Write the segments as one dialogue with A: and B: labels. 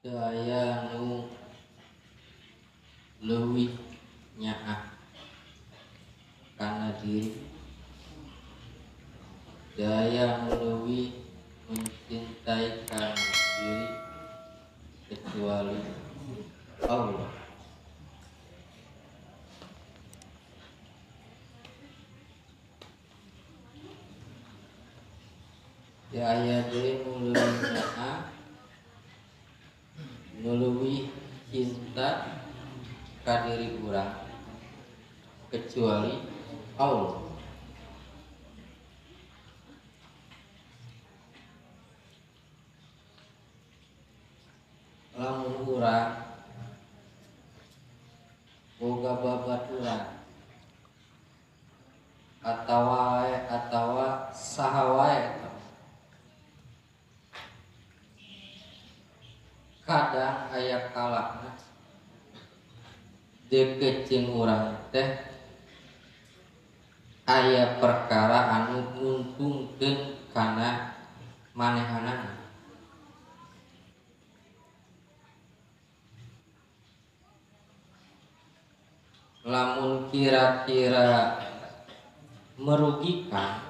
A: Daya nu leuwih nyaah kana diri, daya nu leuwih mencintai kana diri kecuali Allah. Daya deui nu leuwih nyaah, nu leuwih cinta ka diri urang kecuali Allah. Lamun urang boga babaturan atawa saha wae kadang aya kalana deukeut jeung urang teh aya perkara anu nguntungkeun kana manehanana. Lamun kira-kira merugikan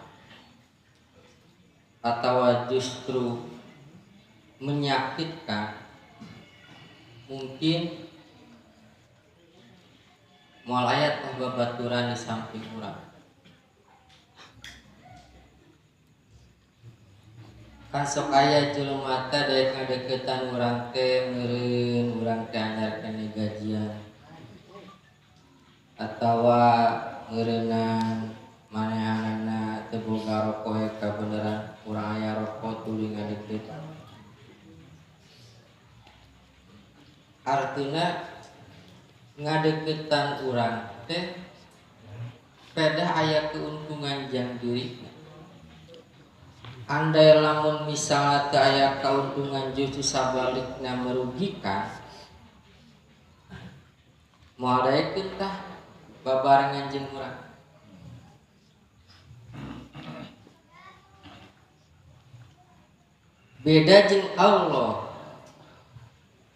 A: atau justru menyakitkan, mungkin moal aya tah babaturan di samping urang. Kan sok aya jelema teh daek ngadeuketan urang teh meureun urang teh anyar keneh gajian atawa ngeureunnan manehanana teu boga roko eka beneran urang aya roko tuluy ngadeukeut. Artina ngadeuketan urang teh pedah aya keuntungan jang diri. Andai lamun misalnya teu aya keuntungan justru sabalikna merugikan, moal daekeun tah babarengan jeung urang. Beda jeung Allah.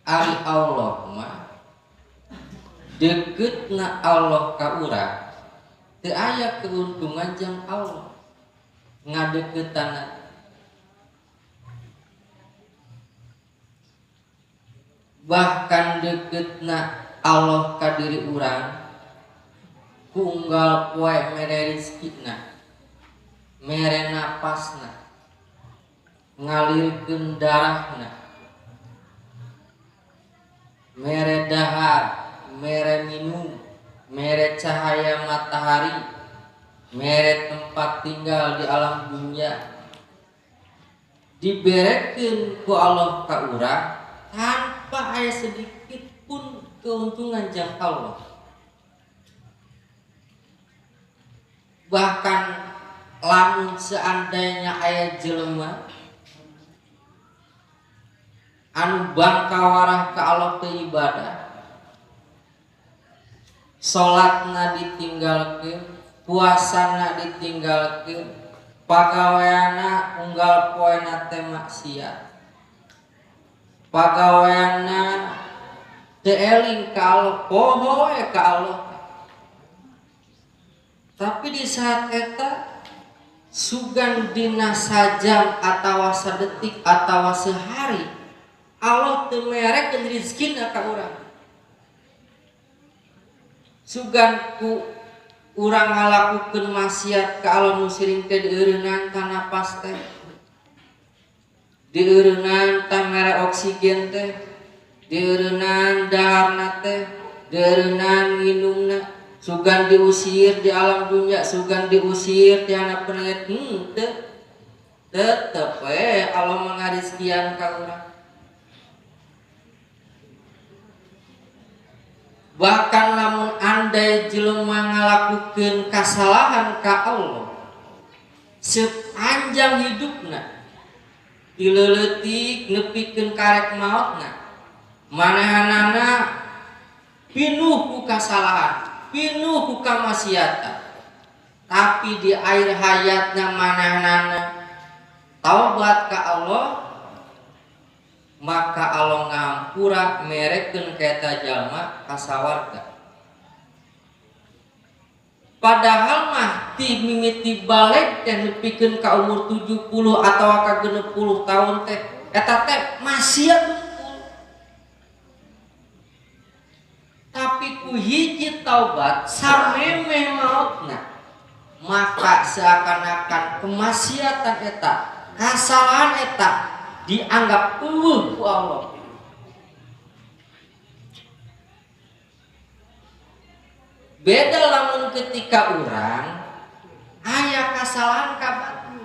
A: Ari Allah mah dekeutna Allah ka urang teu aya keuntungan jeung Allah ngadeukeutana. Bahkan dekeutna Allah ka diri urang ku unggal poe mere rizkina, mere napasna, ngalirkeun darahna, mere dahar, mere minum, mere cahaya matahari, mere tempat tinggal di alam dunia, diberekeun ku Allah ka urang tanpa aya sedikit pun keuntungan jang Allah. Bahkan lamun seandainya aya jelema anu bangkawarah ka Allah teu ibadah, salatna ditinggalkeun, puasana ditinggalkeun, pagaweana unggal poena teh maksiat, pagaweana teu eling ka Allah, poho we ka Allah. Tapi di saat eta sugan dina sajam atawa sadetik atawa sehari Allah teu merekeun rizkina ka urang. Sugan ku urang ngalakukeun maksiat ka Allah nu siring teh dieureunnan ka napas teh, dieureunnan tah mere oksigen teh, dieureunnan daharna teh, dieureunnan nginumna, sugan diusir di alam dunia, sugan diusir ti anak penelit, tetep we Allah mangarizkian ka urang. Bahkan lamun andai jelema ngalakukeun kasalahan ka Allah sepanjang hidupna, dileuletik nepikeun karek mautna, manehanana pinuh ku kasalahan, pinuh ku kamaksiatan, tapi di akhir hayatna manehanana taubat ka Allah, maka Allah ngampura merekkeun kaeta jalma kasawarga. Padahal mah ti mimiti balik teh nepikeun ka umur 70 atawa ka 60 tahun teh eta teh maksiat betul. Tapi ku hiji taubat samemeh mautna, maka seakan-akan kemaksiatan eta, kasalahan eta dianggap ku Allah. Beda lamun ketika orang aya kasalahan ka batu.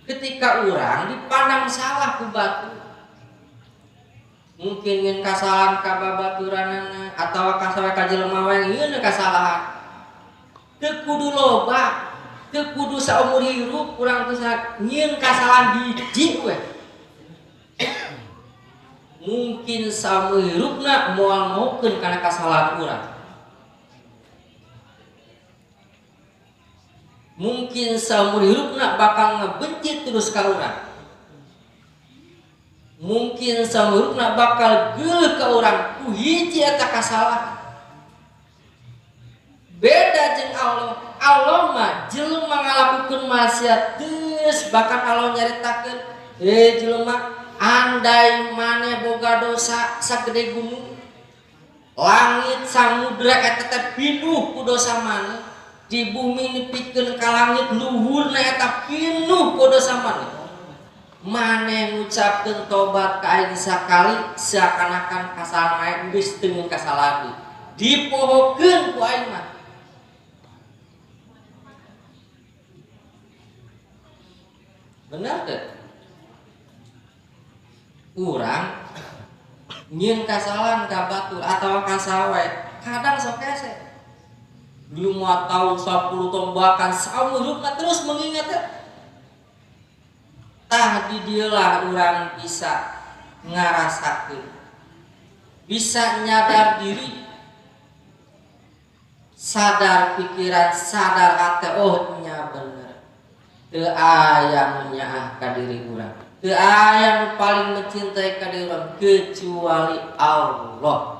A: Ketika orang dipandang salah ku batu, mungkin ngeun kasalahan ka babaturanana atawa kasalahan ka jelema we ngeun kasalahan. Teu kudu loba, teu kudu saumur hirup urang teh nyeun kasalahan hiji we. Mungkin saumur hirupna moal maukeun kana kasalahan urang. Mungkin saumur hirupna bakal ngebenci terus ka urang. Mungkin saumur hirupna bakal geuleuh ka urang ku hiji eta kasalahan. Beda jeung Allah. Allah mah jelema ngalakukeun maksiat geus bahkan Allah nyaritakeun, jelema andai maneh boga dosa sagede gunung, langit samudra eta teh pinuh ku dosa maneh, di bumi nepikeun ka langit luhurna eta pinuh ku dosa maneh. Maneh ngucapkeun tobat ka aing sakali seakan-akan kasalahan maneh geus teu ngeun kasalahan dipohokeun ku aing mah. Benar deh. Urang nyeun kasalahan ka batur atawa ka sawe kadang sok hese 5 tahun 10 tahun bahkan saumur hidupna terus mengingat tah di dieu lah urang bisa ngarasakeun, bisa nyadar diri, sadar pikiran, sadar hati, oh nya bener teu aya nu nyaah ka diri urang, teu aya nu paling mencintai ka diri urang kecuali Allah.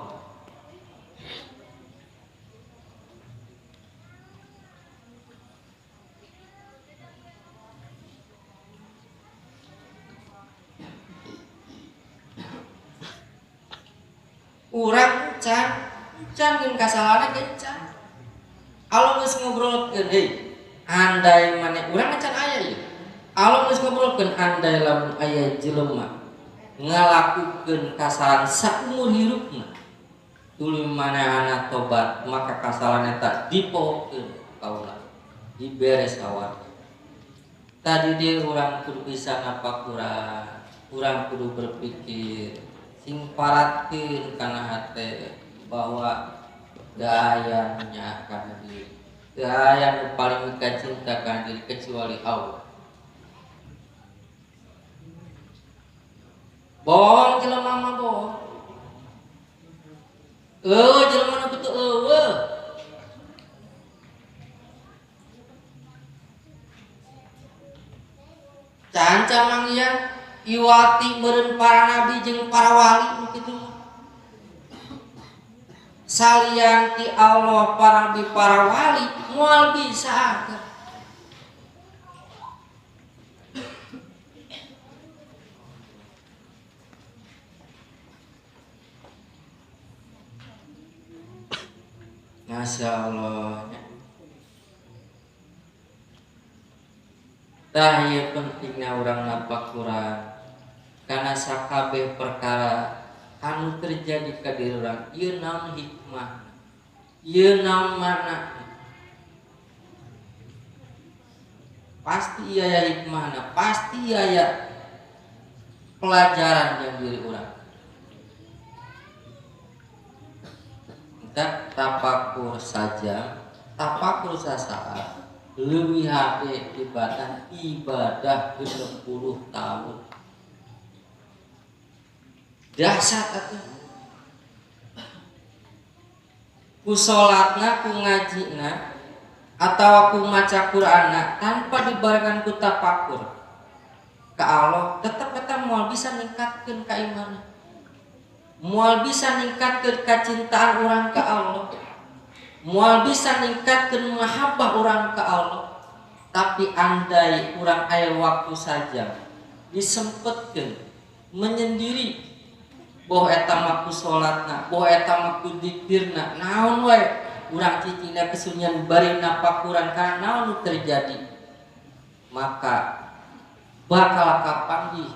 A: Urang can ngeun kasalahan ge can. Allah geus ngobrolkeun deui. Andai maneh urang can aya ieu. Allah geus ngobrolkeun andai lamun aya jelema ngalakukeun kasalahan saumur hirupna. Tuluy manehna tobat, maka kasalahan eta dipohokeun ka urang. Diberes awal. Tadi dia urang kudu bisa napak urang kudu berpikir sing paratkeun kana hate bahwa daya nya kana diri. Daya nu paling mika cinta kana diri kecuali Allah. Bohong jelema mah bohong. Jelema nu kitu eueuh. Canca mangyan iwati meureun para nabi jeung para wali nu kitu. Salian ti Allah para nabi para wali moal bisa agar. Masya Allah. Tah ieu pentingna urang napak Quran karena sakabeh perkara anu terjadi ka diri urang ieu naon hikmah, ieu naon makna. Pasti aya hikmahna, pasti aya pelajaran yang diri urang. Kita tapakur saja, tapakur sasaat leuwih hade ibadah 60 tahun. Dahsyat atuh. Ku salatna, ku ngajina, atawa ku maca Qur'anna tanpa dibarengan ku tapakur ka Allah, tetep eta moal bisa ningkat. Moal bisa ningkatkeun kacintaan orang ke Allah, moal bisa ningkatkeun mahabbah orang ke Allah. Tapi andai orang aya waktu saja disempetkeun menyendiri, boh eta mah ku salatna, boh eta mah ku dzikirna, naon wae urang cicingna kesunyian bari napakuran karena naon nu terjadi, maka bakal kapanggih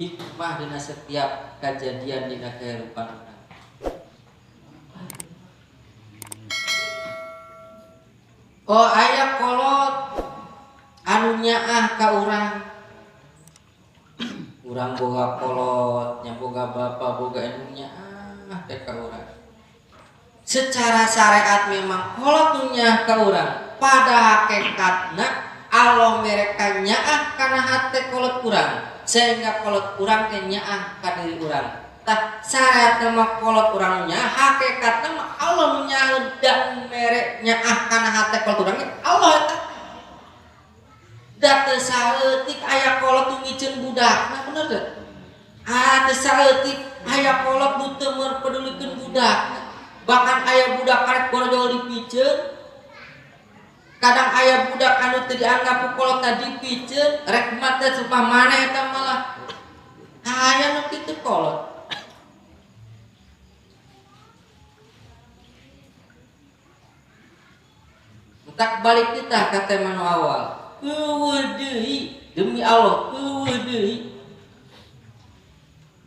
A: hikmah dina setiap kejadian dina kehidupan urang. Oh aya kolot anu nyaah ka urang, urang boga kolot nya boga bapa boga anu nyaah teh ka urang. Secara syariat memang kolot nu nyaah ka urang, pada hakikatna Allah mereka nyaah kana hate kolot urang, sehingga kolot urang teh nyaah ka diri urang. Tah syariat mah kolot urang nyaah, hakikatna mah Allah nu nyaah dan mere nyaah kana hate kolot urang Allah eta. Da teu saeutik aya kolot nu ngicen budakna, bener teu? Teu saeutik aya kolot nu teu pedulikeun budakna. Bahkan aya budak karek borjol dipiceun. Kadang aya budak anu teu dianggap ku kolotna dipiceun, rek mah teh supah maneh eta malah. Aya nu kitu kolot. Tak balik kita ka tema nu awal. Eueuh deui demi Allah, eueuh deui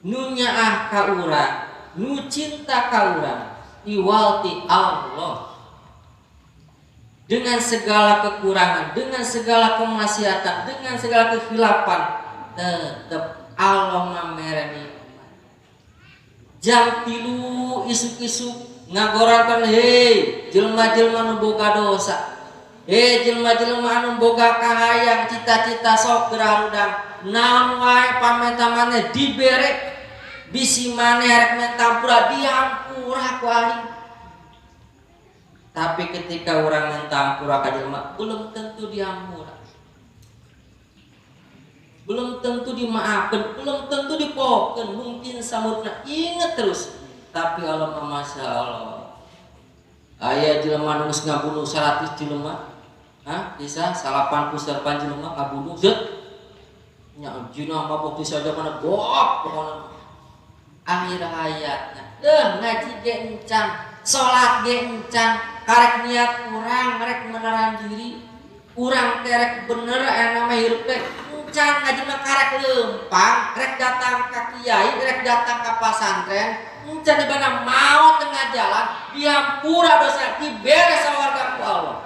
A: nu nyaah ka urang, nu cinta ka urang, iwalti Allah. Dengan segala kekurangan, dengan segala kemaksiatan, dengan segala kekhilafan, tetap Allah mamereni. Jam 3 isuk-isuk ngagorakan, hei jelma-jelma nu boga dosa, hei jelma-jelma anu boga kahayang cita-cita sok geura rudang, naon wae pamenta maneh dibere, bisi maneh rek mentampura dihampura ku aing. Tapi ketika orang mentampura ka jelema belum tentu diampura, belum tentu dimaafkan, belum tentu dipokeun, mungkin samurna inget terus. Tapi Allah mah masya Allah, aya jelema nu geus ngabunuh 100 jelema, bisa 80 jelema ngabunuh zet nya jina mabok disaja mana gok pokona akhir hayatna. Ngaji ge encan, salat ge encan, karek niat urang rek meneran diri, urang terek bener aya nama hirup teh encan ngaji mah karek leumpang, rek datang ka kiai, rek datang ka pasantren, encan di mana mau tengah jalan dihampura dosa, dibere sawarga ku Allah.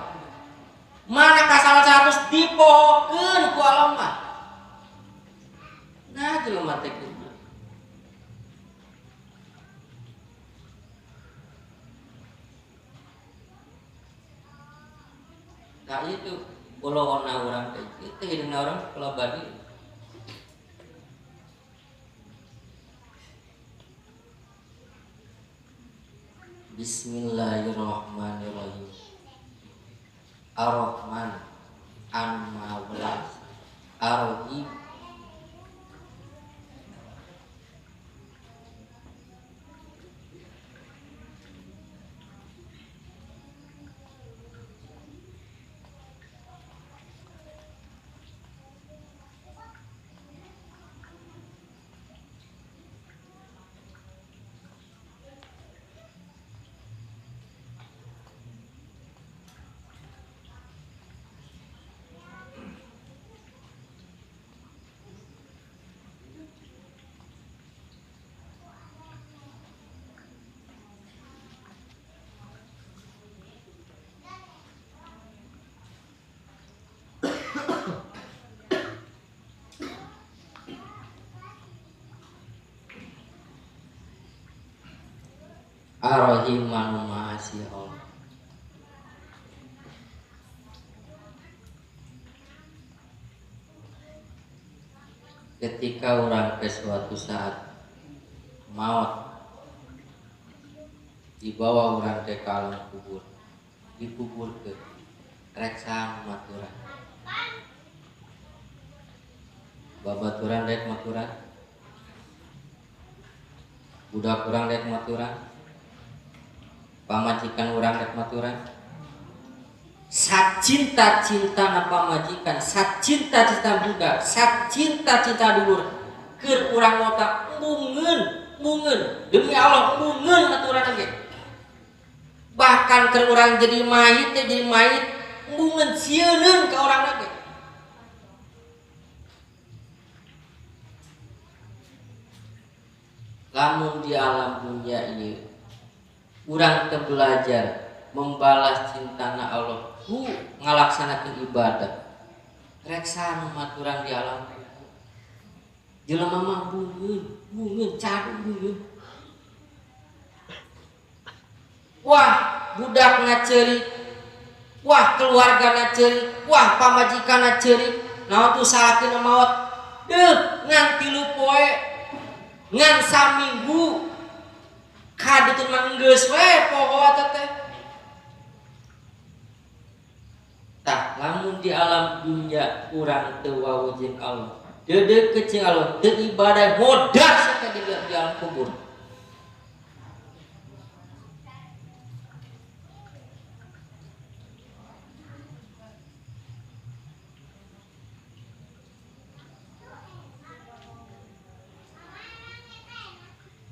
A: Mana kasalahan 100 dipohokeun ku Allah mah. Nah jelema teh kitu. Nah itu golongan orang teh kitu hidungna orang kelabadi. Bismillahirrahmanirrahim. Ar-Rahman An-Mawlas Ar-Rahim. Ar-Rahim anu Maha Asih Allah. Ketika orang ke suatu saat maut dibawa orang ke alam kubur, dikubur ke reksa maturan, babaturan rek maturan. budak urang rek maturan, pamajikan urang rek maturan. Sacinta-cinta na pamajikan, sacinta-cinta budak, sacinta-cinta dulur, keur urang otak mungeun demi Allah mungeun maturan ge. Bahkan keur urang jadi mayit mungeun sieun ka urang ge. Lamun di alam dunia ieu urang teu belajar membalas cintana Allah ku ngalaksanakeun ibadah, rek sanu maturan di alam jelema mah bungeun cadu bungeun. Wah budakna ceurik, wah keluargana ceurik, wah pamajikanna ceurik, naon tuh salakeun maot ngan 3 poe ngan saminggu kaditun mah geus we poho eta teh. Tah lamun di alam dunia urang teu wau jeung Allah, teu deukeut jeung Allah, teu ibadah modal saja di alam kubur.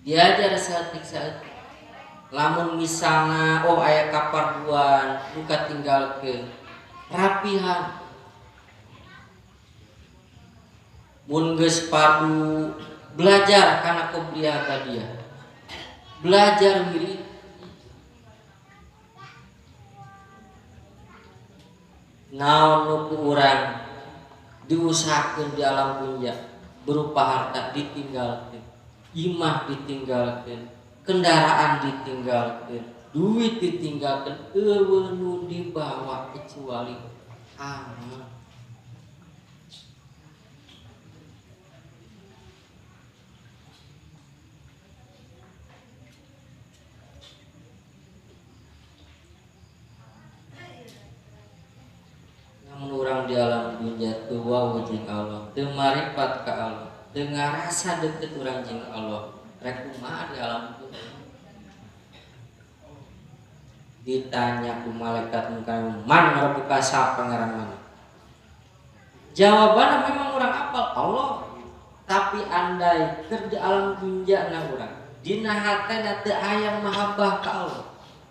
A: Diajar saeutik-saeutik. Lamun misalna aya kaparduan nu katinggalkeun rapihan, mun geus padu belajar kana qobliyah badiah, belajar wirid, naon nu ku urang diusahakeun di alam dunya berupa harta ditinggalkeun, imah ditinggalkeun, kendaraan ditinggalkeun, duit ditinggalkeun, eueuh nu dibawa kecuali amal. Namun urang di alam dunia teu wau jeung Allah, teu marifat ka Allah, teu ngarasa deukeut urang jeung Allah, rek kumaha di alam dunia. Ditanya ku malaikat muka man rabbuka sa pangeran mana, jawabannya memang orang apal Allah, tapi andai keur di alam dunya na urang dina hatena teu aya mahabbah ka Allah,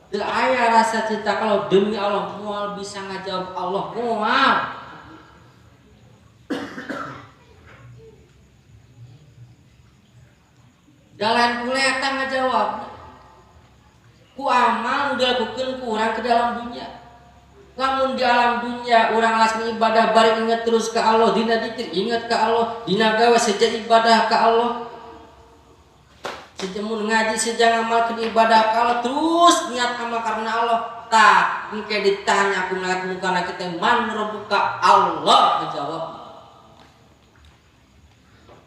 A: teu aya rasa cinta ka Allah, demi Allah moal bisa ngajawab Allah moal. Dalam kule eta ngajawab ku amal udah lakukeun ku urang ke dalam dunia. Lamun di alam dunia urang laksana ibadah bari inget terus ke Allah, dina dikir inget ke Allah, dina gawe seja ibadah ke Allah, seja mun ngaji seja ngamalkeun ibadah ke Allah, terus niat amal karena Allah. Tah engke ditanya ku malaikat mukana kita man rabbuka, Allah ngejawab.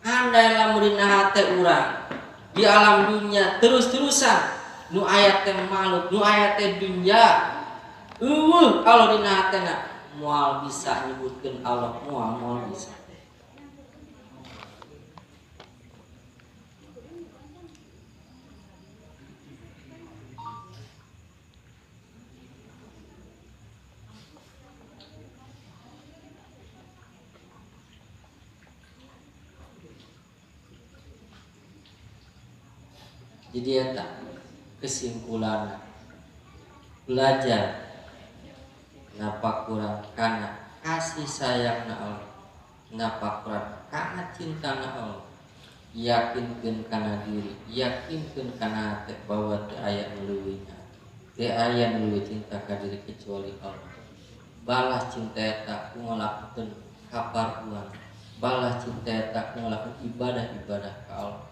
A: Andai lamun dina hate urang di alam dunia terus-terusan nu aya teh makhluk, nu aya teh dunya, kalau dina hatena moal bisa nyebutkeun Allah, moal bisa. Jadi eta kesimpulan belajar napa kurang kana kasih sayangna Allah, napa kurang kana cintana Allah, yakinkeun kana diri, yakinkeun kana hati bahwa teu aya nu leuwihna, teu aya nu leuwih cinta ka diri kecuali Allah. Balas cinta eta ku ngalakukeun kaparduan, balas cinta eta ku ngalakukeun ibadah-ibadah ka Allah.